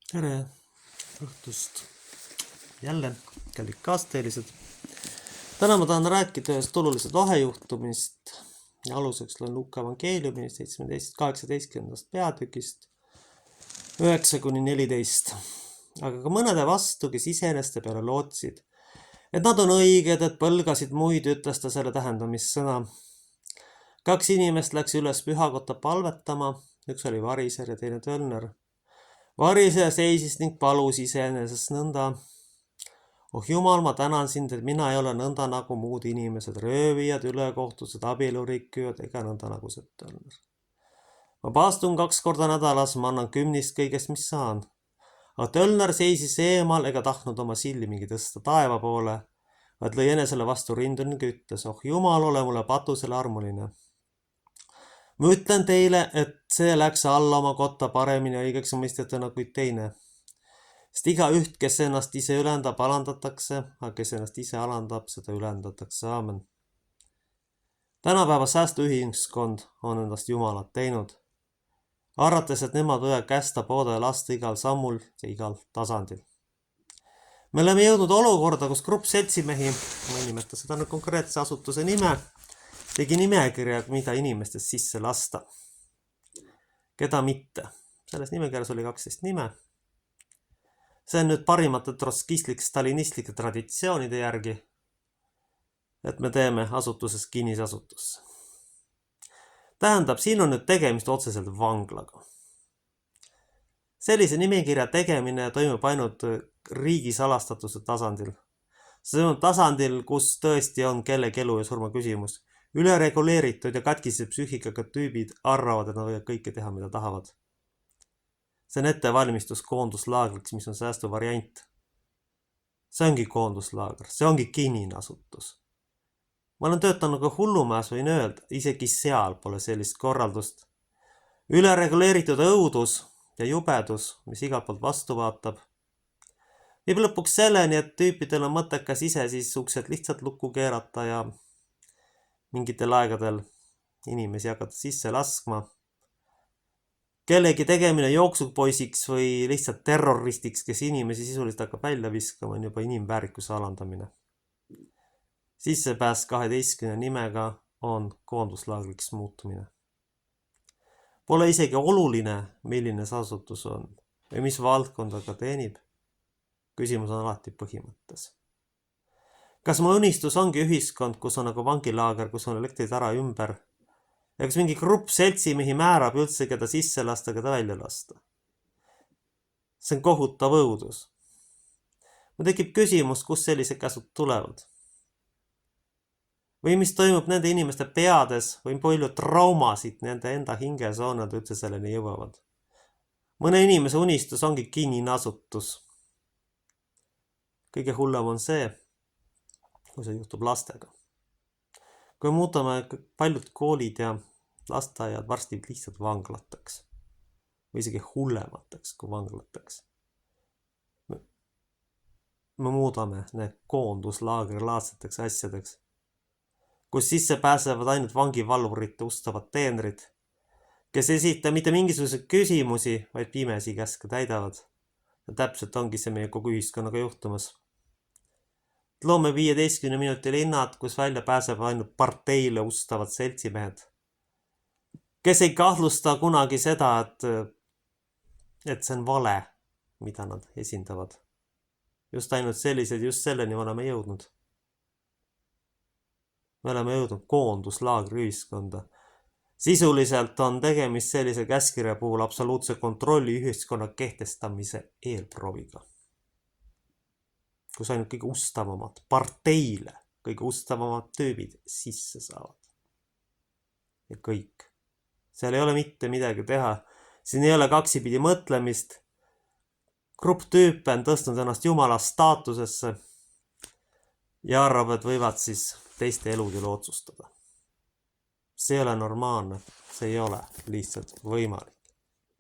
Tere õhtust jälle, kallid kaasteelised. Täna ma tahan rääkida ühest olulisest vahejuhtumist ja aluseks loen Luuka evangeeliumi 18. peatükist 9-14. Aga ka mõnede vastu, kes iseeneste peale lootsid, et nad on õiged, et põlgasid muid, ütles ta selle tähendamissõna. 2 inimest läks üles pühakotta palvetama, üks oli variser ja teine tölner. Variseja seisis ning palus iseenesest nõnda. Oh Jumal, ma tänan sind, et mina ei ole nõnda nagu muud inimesed, röövijad, ülekohtused, abielurikkujad ega nõnda nagu see tölner. Ma paastun 2 korda nädalas, ma annan 10 kõigest, mis saan. Aga tölner seisis eemal ega tahtnud oma silmingi tõsta taeva poole, vaid lõi enesele vastu rindu ning ütles, oh Jumal, ole mulle patusele armuline. Ma ütlen teile, et see läks alla oma kotta paremini õigeks mõistetuna kui teine. Sest igaüht, kes ennast ise ülendab, alandatakse, aga kes ennast ise alandab, seda ülendatakse. Aamen. Tänapäeva säästuühiskond on endast Jumalat teinud, arvates, et nemad võivad kästa, pooda ja lasta igal sammul ja igal tasandil. Me oleme jõudnud olukorda, kus grupp seltsimehi, ma ei nimeta seda konkreetse asutuse nime, tegi nimekirja, mida inimestest sisse lasta. Keda mitte. Selles nimekirjas oli 12 nime. See on nüüd parimate trotskistlike-stalinistlike traditsioonide järgi, et me teeme asutusest kinnisasutusse. Tähendab, siin on nüüd tegemist otseselt vanglaga. Sellise nimekirja tegemine toimub ainult riigi salastatuse tasandil. See on tasandil, kus tõesti on kellegi elu ja surma küsimus. Ülereguleeritud ja katkise psüühikaga tüübid arvavad, et nad võivad kõike teha, mida tahavad. See on ettevalmistus koonduslaagriks, mis on säästu variant. See ongi koonduslaager, see ongi kinnine asutus. Ma olen töötanud ka Hullumäes, võin öelda, isegi seal pole sellist korraldust. Ülereguleeritud õudus ja jubedus, mis igalt poolt vastu vaatab, viib lõpuks selleni, et tüüpidel on mõttekas ise siis uksed lihtsalt lukku keerata ja mingitel aegadel inimesi hakata sisse laskma. Kellegi tegemine jooksukpoisiks või lihtsalt terroristiks, kes inimesi sisuliselt hakkab välja viskama, on juba inimväärikuse alandamine. Sissepääs 12 nimega on koonduslaagriks muutumine. Pole isegi oluline, milline see asutus on või mis valdkonda ka teenib. Küsimus on alati põhimõttes. Kas mu unistus ongi ühiskond, kus on nagu vangilaager, kus on elektrid ära ümber? Ja kas mingi grupp seltsimehi määrab üldse, keda sisse lasta, keda välja lasta? See on kohutav õudus. Mul tekib küsimus, kus sellised käsud tulevad? Või mis toimub nende inimeste peades või palju traumasid nende enda hinges on, nad üldse selleni jõuavad? Mõne inimese unistus ongi kinnine asutus. Kõige hullem on see, kui see juhtub lastega. Kui muutame paljud koolid ja lasteaiad varsti lihtsalt vanglateks või isegi hullemateks kui vanglateks. Me muudame need koonduslaagrilaadseteks asjadeks, kus sisse pääsevad ainult vangivalvurite ustavad teenrid, kes ei esita mitte mingisuguseid küsimusi, vaid pimesi käske täidavad. Ja täpselt ongi see meie kogu ühiskonnaga juhtumas. Loome 15 minuti linnad, kus välja pääseb ainult parteile ustavad seltsimehed, kes ei kahtlusta kunagi seda, et see on vale, mida nad esindavad. Just ainult sellised, just selleni me oleme jõudnud. Me oleme jõudnud koonduslaagri ühiskonda. Sisuliselt on tegemist sellise käskirja puhul absoluutse kontrolli ühiskonna kehtestamise eelprooviga, kus ainult kõige ustavamad parteile, kõige ustavamad tüübid sisse saavad. Ja kõik. Seal ei ole mitte midagi teha. Siin ei ole kaksipidi mõtlemist. Grupp tüüpe on tõstnud ennast Jumala staatusesse ja arvab, et võivad siis teiste elud üle otsustada. See ei ole normaalne. See ei ole lihtsalt võimalik.